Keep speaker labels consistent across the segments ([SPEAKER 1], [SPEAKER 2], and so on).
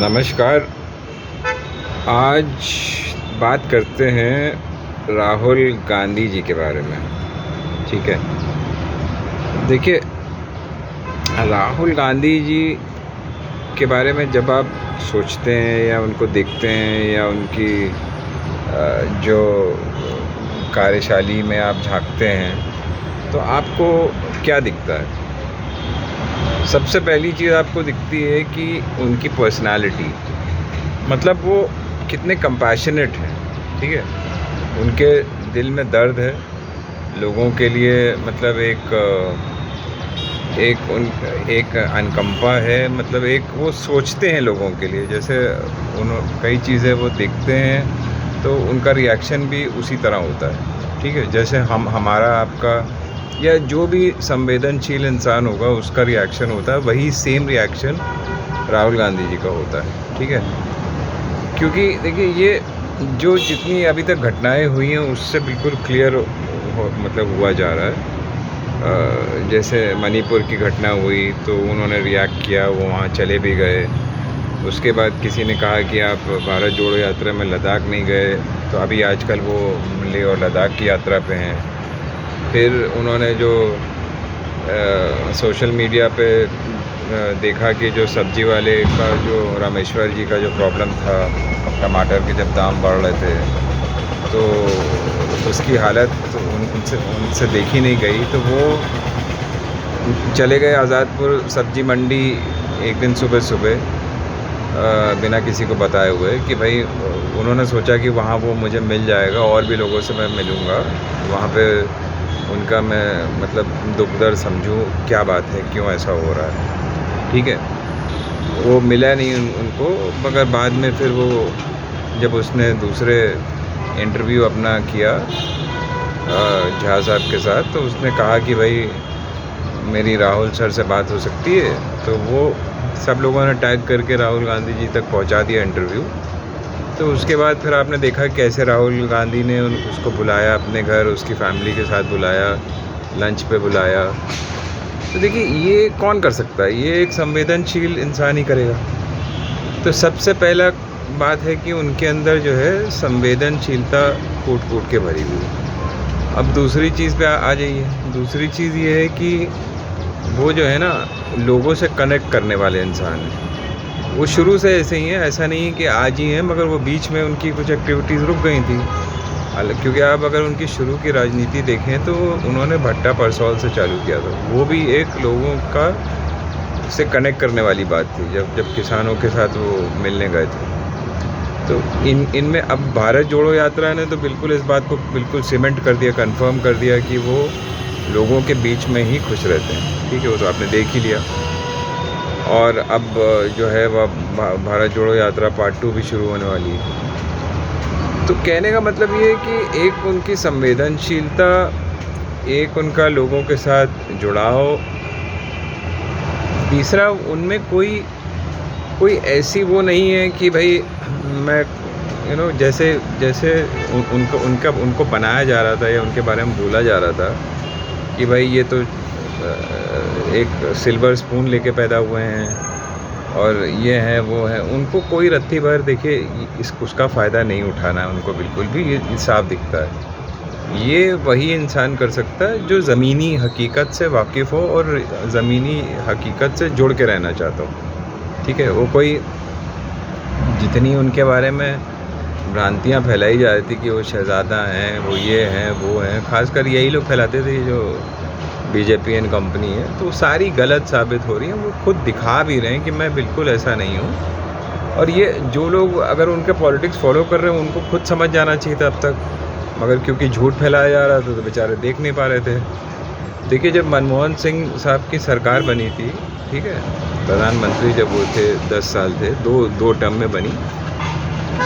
[SPEAKER 1] नमस्कार। आज बात करते हैं राहुल गांधी जी के बारे में। ठीक है, देखिए, राहुल गांधी जी के बारे में जब आप सोचते हैं या उनको देखते हैं या उनकी जो कार्यशैली में आप झांकते हैं तो आपको क्या दिखता है? सबसे पहली चीज़ आपको दिखती है कि उनकी पर्सनालिटी, मतलब वो कितने कंपैशनेट हैं। ठीक है, उनके दिल में दर्द है लोगों के लिए, मतलब एक अनुकंपा है, मतलब एक वो सोचते हैं लोगों के लिए। जैसे कई चीज़ें वो देखते हैं तो उनका रिएक्शन भी उसी तरह होता है। ठीक है, जैसे हमारा आपका या जो भी संवेदनशील इंसान होगा उसका रिएक्शन होता है, वही सेम रिएक्शन राहुल गांधी जी का होता है। ठीक है, क्योंकि देखिए, ये जो जितनी अभी तक घटनाएं हुई हैं उससे बिल्कुल क्लियर मतलब हुआ जा रहा है। जैसे मणिपुर की घटना हुई तो उन्होंने रिएक्ट किया, वो वहाँ चले भी गए। उसके बाद किसी ने कहा कि आप भारत जोड़ो यात्रा में लद्दाख नहीं गए, तो अभी आजकल वो लेह और लद्दाख की यात्रा पे हैं। फिर उन्होंने जो सोशल मीडिया पे देखा कि जो सब्जी वाले का, जो रामेश्वर जी का जो प्रॉब्लम था, टमाटर के जब दाम बढ़ रहे थे तो उसकी हालत उनसे देखी नहीं गई, तो वो चले गए आज़ादपुर सब्जी मंडी एक दिन सुबह बिना किसी को बताए हुए कि भाई उन्होंने सोचा कि वहाँ वो मुझे मिल जाएगा और भी लोगों से मैं मिलूँगा, वहाँ पे उनका मैं मतलब दुख दर्द समझूँ, क्या बात है, क्यों ऐसा हो रहा है। ठीक है, वो मिला नहीं उनको, मगर बाद में फिर वो जब उसने दूसरे इंटरव्यू अपना किया झा साहब के साथ, तो उसने कहा कि भाई मेरी राहुल सर से बात हो सकती है, तो वो सब लोगों ने टैग करके राहुल गांधी जी तक पहुंचा दिया इंटरव्यू। तो उसके बाद फिर आपने देखा कैसे राहुल गांधी ने उसको बुलाया अपने घर, उसकी फैमिली के साथ बुलाया, लंच पे बुलाया। तो देखिए, ये कौन कर सकता है? ये एक संवेदनशील इंसान ही करेगा। तो सबसे पहला बात है कि उनके अंदर जो है संवेदनशीलता कूट के भरी हुई है। अब दूसरी चीज़ पे आ जाइए। दूसरी चीज़ ये है कि वो जो है ना, लोगों से कनेक्ट करने वाले इंसान हैं। वो शुरू से ऐसे ही हैं, ऐसा नहीं है कि आज ही हैं, मगर वो बीच में उनकी कुछ एक्टिविटीज़ रुक गई थी। क्योंकि आप अगर उनकी शुरू की राजनीति देखें तो उन्होंने भट्टा परसौल से चालू किया था, वो भी एक लोगों का से कनेक्ट करने वाली बात थी, जब किसानों के साथ वो मिलने गए थे। तो इनमें अब भारत जोड़ो यात्रा ने तो बिल्कुल इस बात को बिल्कुल सीमेंट कर दिया, कंफर्म कर दिया कि वो लोगों के बीच में ही खुश रहते हैं। ठीक है, वो तो आपने देख ही लिया। और अब जो है वह भारत जोड़ो यात्रा पार्ट 2 भी शुरू होने वाली है। तो कहने का मतलब ये है कि एक उनकी संवेदनशीलता, एक उनका लोगों के साथ जुड़ाव, तीसरा उनमें कोई ऐसी वो नहीं है कि भाई मैं जैसे उनको बनाया जा रहा था या उनके बारे में बोला जा रहा था कि भाई ये तो एक सिल्वर स्पून लेके पैदा हुए हैं और ये है वो है। उनको कोई रत्ती भर देखिए उसका फ़ायदा नहीं उठाना है उनको, बिल्कुल भी। ये साफ दिखता है। ये वही इंसान कर सकता है जो ज़मीनी हकीकत से वाकिफ़ हो और ज़मीनी हकीकत से जुड़ के रहना चाहता हो। ठीक है, वो कोई जितनी उनके बारे में भ्रांतियाँ फैलाई जा रही थी कि वो शहज़ादा हैं, वो ये हैं, वो हैं, ख़ासकर यही लोग फैलाते थे जो बीजेपी एंड कंपनी है, तो सारी गलत साबित हो रही है। वो खुद दिखा भी रहे हैं कि मैं बिल्कुल ऐसा नहीं हूँ। और ये जो लोग अगर उनके पॉलिटिक्स फॉलो कर रहे हैं उनको खुद समझ जाना चाहिए था अब तक, मगर क्योंकि झूठ फैलाया जा रहा था तो बेचारे देख नहीं पा रहे थे। देखिए, जब मनमोहन सिंह साहब की सरकार बनी थी, ठीक है, प्रधानमंत्री जब वो थे 10 साल थे, दो टर्म में बनी,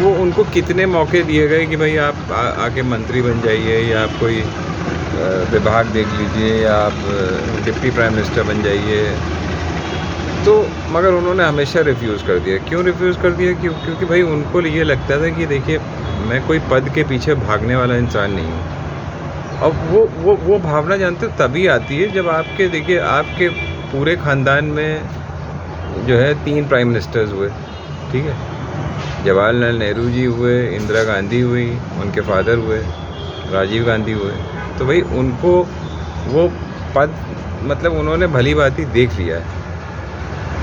[SPEAKER 1] वो उनको कितने मौके दिए गए कि भाई आप आके मंत्री बन जाइए या आप कोई विभाग देख लीजिए या आप डिप्टी प्राइम मिनिस्टर बन जाइए, तो मगर उन्होंने हमेशा रिफ्यूज़ कर दिया। क्यों रिफ्यूज़ कर दिया? क्योंकि भाई उनको ये लगता था कि देखिए, मैं कोई पद के पीछे भागने वाला इंसान नहीं हूँ। अब वो भावना जानते हो तभी आती है जब आपके, देखिए, आपके पूरे ख़ानदान में जो है 3 प्राइम मिनिस्टर्स हुए। ठीक है। जवाहरलाल नेहरू जी हुए, इंदिरा गांधी हुई, उनके फादर हुए, राजीव गांधी हुए, तो भाई उनको वो पद मतलब उन्होंने भली भांति देख लिया है।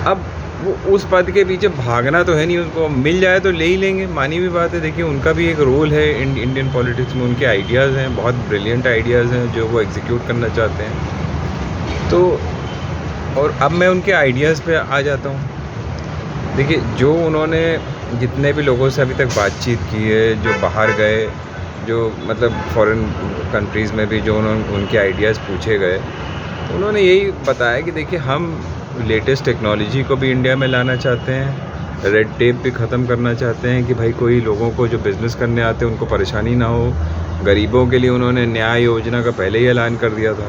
[SPEAKER 1] अब वो उस पद के पीछे भागना तो है नहीं, उनको मिल जाए तो ले ही लेंगे, मानी भी बात है। देखिए उनका भी एक रोल है इंडियन पॉलिटिक्स में, उनके आइडियाज़ हैं, बहुत ब्रिलियंट आइडियाज़ हैं जो वो एग्जीक्यूट करना चाहते हैं। तो और अब मैं उनके आइडियाज़ पे आ जाता हूँ। देखिए जो उन्होंने जितने भी लोगों से अभी तक बातचीत की है, जो बाहर गए, जो मतलब फॉरेन कंट्रीज़ में भी जो उनके आइडियाज़ पूछे गए, तो उन्होंने यही बताया कि देखिए हम लेटेस्ट टेक्नोलॉजी को भी इंडिया में लाना चाहते हैं, रेड टेप भी ख़त्म करना चाहते हैं कि भाई कोई लोगों को जो बिज़नेस करने आते हैं उनको परेशानी ना हो। गरीबों के लिए उन्होंने न्याय योजना का पहले ही ऐलान कर दिया था।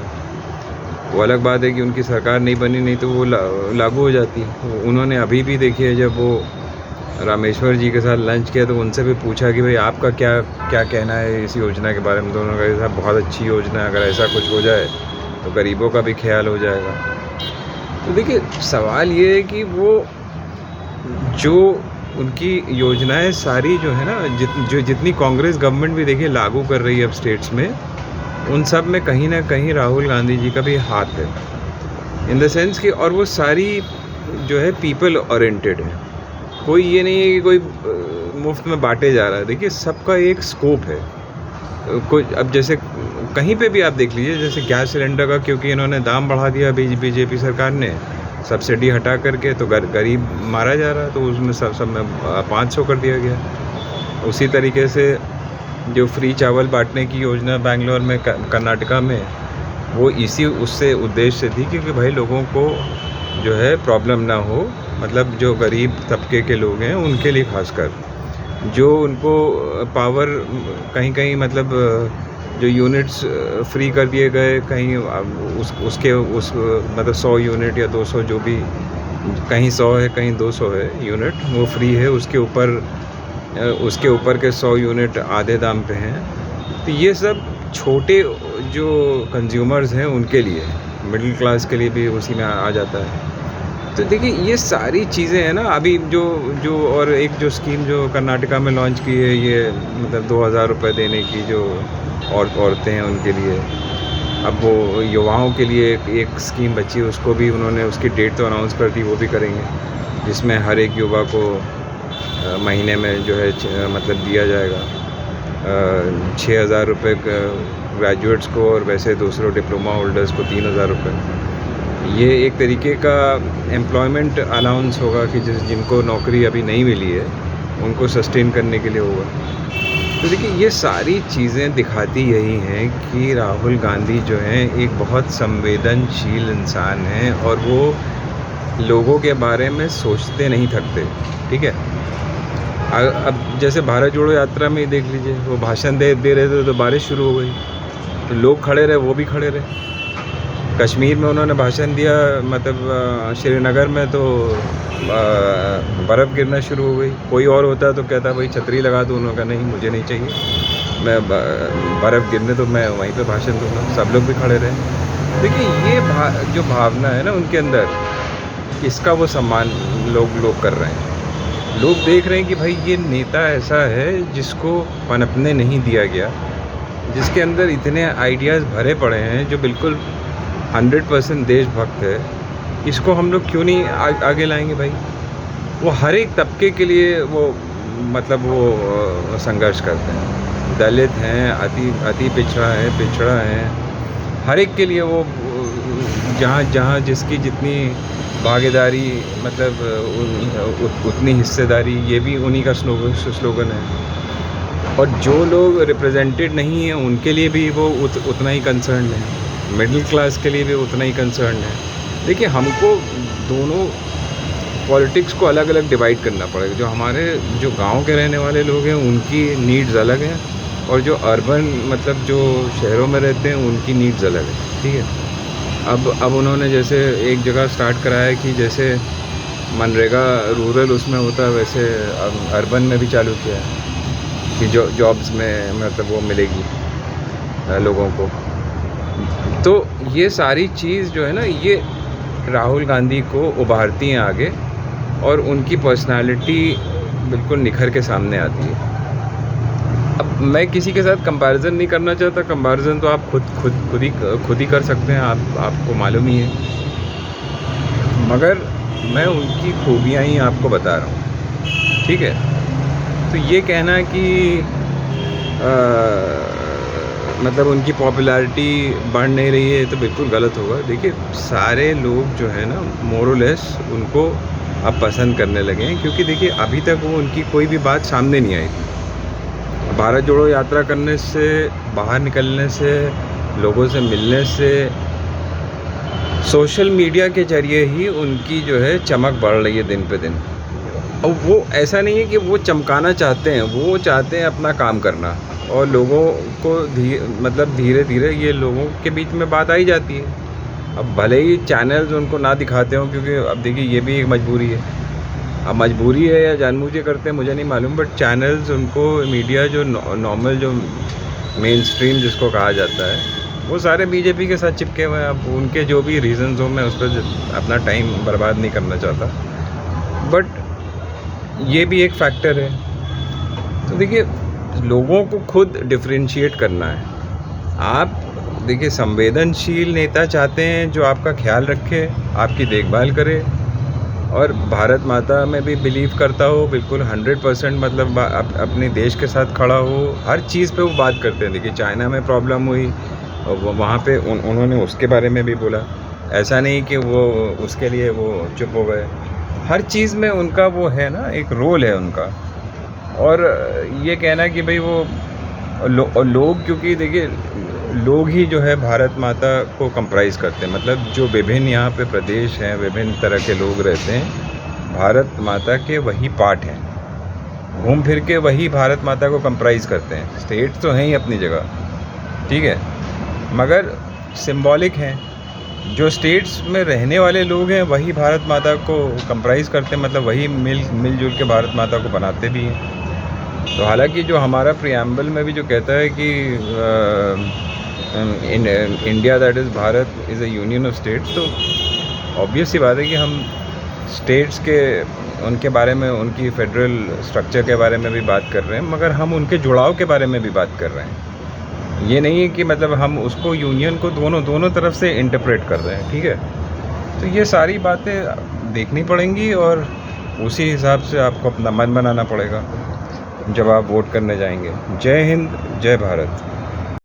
[SPEAKER 1] वो अलग बात है कि उनकी सरकार नहीं बनी, नहीं तो वो लागू हो जाती। उन्होंने अभी भी देखिए जब वो रामेश्वर जी के साथ लंच किया तो उनसे भी पूछा कि भाई आपका क्या क्या कहना है इस योजना के बारे में। तो उन्होंने कहा साहब बहुत अच्छी योजना है, अगर ऐसा कुछ हो जाए तो गरीबों का भी ख्याल हो जाएगा। तो देखिए सवाल ये है कि वो जो उनकी योजनाएं सारी जो है ना, जितनी कांग्रेस गवर्नमेंट भी देखिए लागू कर रही है अब स्टेट्स में, उन सब में कहीं ना कहीं राहुल गांधी जी का भी हाथ है, इन द सेंस कि और वो सारी जो है पीपल ओरिएंटेड है। कोई ये नहीं है कि कोई मुफ्त में बांटे जा रहा है। देखिए सबका एक स्कोप है। कोई अब जैसे कहीं पे भी आप देख लीजिए, जैसे गैस सिलेंडर का क्योंकि इन्होंने दाम बढ़ा दिया बीजेपी सरकार ने, सब्सिडी हटा करके, तो गरीब मारा जा रहा है, तो उसमें सब में 500 कर दिया गया। उसी तरीके से जो फ्री चावल बांटने की योजना बेंगलोर में, कर्नाटका में, वो इसी उससे उद्देश्य से थी क्योंकि भाई लोगों को जो है प्रॉब्लम ना हो, मतलब जो गरीब तबके के लोग हैं उनके लिए खासकर, जो उनको पावर कहीं कहीं मतलब जो यूनिट्स फ्री कर दिए गए, कहीं उसके मतलब 100 यूनिट या 200 जो भी, कहीं 100 है कहीं 200 है यूनिट, वो फ्री है। उसके ऊपर के 100 यूनिट आधे दाम पे हैं। तो ये सब छोटे जो कंज्यूमर्स हैं उनके लिए, मिडिल क्लास के लिए भी उसी में आ जाता है। तो देखिए ये सारी चीज़ें हैं ना। अभी जो और एक जो स्कीम जो कर्नाटका में लॉन्च की है, ये मतलब 2000 रुपये देने की, जो औरतें हैं उनके लिए। अब वो युवाओं के लिए एक स्कीम बची है, उसको भी उन्होंने उसकी डेट तो अनाउंस कर दी, वो भी करेंगे, जिसमें हर एक युवा को महीने में जो है मतलब दिया जाएगा 6000 रुपये ग्रेजुएट्स को, और वैसे दूसरों डिप्लोमा होल्डर्स को 3000 रुपये। ये एक तरीके का एम्प्लॉयमेंट अलाउंस होगा कि जिनको नौकरी अभी नहीं मिली है उनको सस्टेन करने के लिए होगा। तो देखिए ये सारी चीज़ें दिखाती यही हैं कि राहुल गांधी जो हैं एक बहुत संवेदनशील इंसान हैं, और वो लोगों के बारे में सोचते नहीं थकते। ठीक है, अब जैसे भारत जोड़ो यात्रा में ही देख लीजिए, वो भाषण दे रहे थे तो बारिश शुरू हो गई, तो लोग खड़े रहे, वो भी खड़े रहे। कश्मीर में उन्होंने भाषण दिया, मतलब श्रीनगर में, तो बर्फ़ गिरना शुरू हो गई। कोई और होता तो कहता भाई छतरी लगा दो, उन्होंने कहा नहीं मुझे नहीं चाहिए, मैं बर्फ़ गिरने तो मैं वहीं पे भाषण दूँगा। सब लोग भी खड़े रहे। देखिए ये जो भावना है ना उनके अंदर, इसका वो सम्मान लोग कर रहे हैं। लोग देख रहे हैं कि भाई ये नेता ऐसा है जिसको पनपने नहीं दिया गया, जिसके अंदर इतने आइडियाज़ भरे पड़े हैं, जो बिल्कुल 100% देशभक्त है। इसको हम लोग क्यों नहीं आगे लाएंगे भाई। वो हर एक तबके के लिए वो मतलब वो संघर्ष करते हैं। दलित हैं, अति पिछड़ा है, हर एक के लिए वो जहाँ जिसकी जितनी भागीदारी, मतलब उतनी हिस्सेदारी, ये भी उन्हीं का स्लोगन है। और जो लोग रिप्रेजेंटेड नहीं हैं उनके लिए भी वो उतना ही कंसर्न है, मिडिल क्लास के लिए भी उतना ही कंसर्न है। देखिए हमको दोनों पॉलिटिक्स को अलग अलग डिवाइड करना पड़ेगा। जो हमारे जो गांव के रहने वाले लोग हैं उनकी नीड्स अलग हैं, और जो अर्बन मतलब जो शहरों में रहते हैं उनकी नीड्स अलग है। ठीक है, अब उन्होंने जैसे एक जगह स्टार्ट कराया कि जैसे मनरेगा रूरल उसमें होता है, वैसे अर्बन में भी चालू किया है कि जो जॉब्स में मतलब वो मिलेगी लोगों को। तो ये सारी चीज़ जो है ना, ये राहुल गांधी को उभारती हैं आगे, और उनकी पर्सनालिटी बिल्कुल निखर के सामने आती है। अब मैं किसी के साथ कंपैरिजन नहीं करना चाहता, कंपैरिजन तो आप खुद ही कर सकते हैं, आपको मालूम ही है। मगर मैं उनकी खूबियाँ ही आपको बता रहा हूँ, ठीक है। तो ये कहना कि मतलब उनकी पॉपुलैरिटी बढ़ नहीं रही है तो बिल्कुल गलत होगा। देखिए सारे लोग जो है ना मोर और लेस उनको अब पसंद करने लगे हैं, क्योंकि देखिए अभी तक वो उनकी कोई भी बात सामने नहीं आई थी। भारत जोड़ो यात्रा करने से, बाहर निकलने से, लोगों से मिलने से, सोशल मीडिया के ज़रिए ही उनकी जो है चमक बढ़ रही है दिन पे दिन। और वो ऐसा नहीं है कि वो चमकाना चाहते हैं, वो चाहते हैं अपना काम करना, और लोगों को मतलब धीरे धीरे ये लोगों के बीच में बात आई जाती है। अब भले ही चैनल्स उनको ना दिखाते हों, क्योंकि अब देखिए ये भी एक मजबूरी है। अब मजबूरी है या जानबूझ के करते हैं मुझे नहीं मालूम, बट चैनल्स उनको, मीडिया जो नॉर्मल जो मेन स्ट्रीम जिसको कहा जाता है, वो सारे बीजेपी के साथ चिपके हुए हैं। अब उनके जो भी रीज़न्स हो, मैं उस पर अपना टाइम बर्बाद नहीं करना चाहता, बट ये भी एक फैक्टर है। तो देखिए लोगों को खुद डिफरेंशिएट करना है। आप देखिए संवेदनशील नेता चाहते हैं जो आपका ख्याल रखे, आपकी देखभाल करे, और भारत माता में भी बिलीव करता हो बिल्कुल 100%, मतलब अपने देश के साथ खड़ा हो। हर चीज़ पे वो बात करते हैं। देखिए चाइना में प्रॉब्लम हुई, वहाँ पे उन्होंने उसके बारे में भी बोला। ऐसा नहीं कि वो उसके लिए वो चुप हो गए। हर चीज़ में उनका वो है ना, एक रोल है उनका। और ये कहना कि भाई वो लोग, क्योंकि देखिए लोग ही जो है भारत माता को कंप्राइज़ करते हैं, मतलब जो विभिन्न यहाँ पे प्रदेश हैं, विभिन्न तरह के लोग रहते हैं, भारत माता के वही पार्ट हैं। घूम फिर के वही भारत माता को कंप्राइज़ करते हैं। स्टेट तो हैं ही अपनी जगह, ठीक है, मगर सिंबॉलिक हैं। जो स्टेट्स में रहने वाले लोग हैं वही भारत माता को कंप्राइज़ करते हैं, मतलब वही मिलजुल के भारत माता को बनाते भी हैं। तो हालांकि जो हमारा प्रियम्बल में भी जो कहता है कि India that is Bharat is a union of states, तो ऑब्वियस सी बात है कि हम स्टेट्स के उनके बारे में, उनकी फेडरल स्ट्रक्चर के बारे में भी बात कर रहे हैं, मगर हम उनके जुड़ाव के बारे में भी बात कर रहे हैं। ये नहीं है कि मतलब हम उसको यूनियन को दोनों तरफ से इंटरप्रेट कर रहे हैं, ठीक है। तो ये सारी बातें देखनी पड़ेंगी, और उसी हिसाब से आपको अपना मन बनाना पड़ेगा जब आप वोट करने जाएंगे। जय हिंद, जय भारत।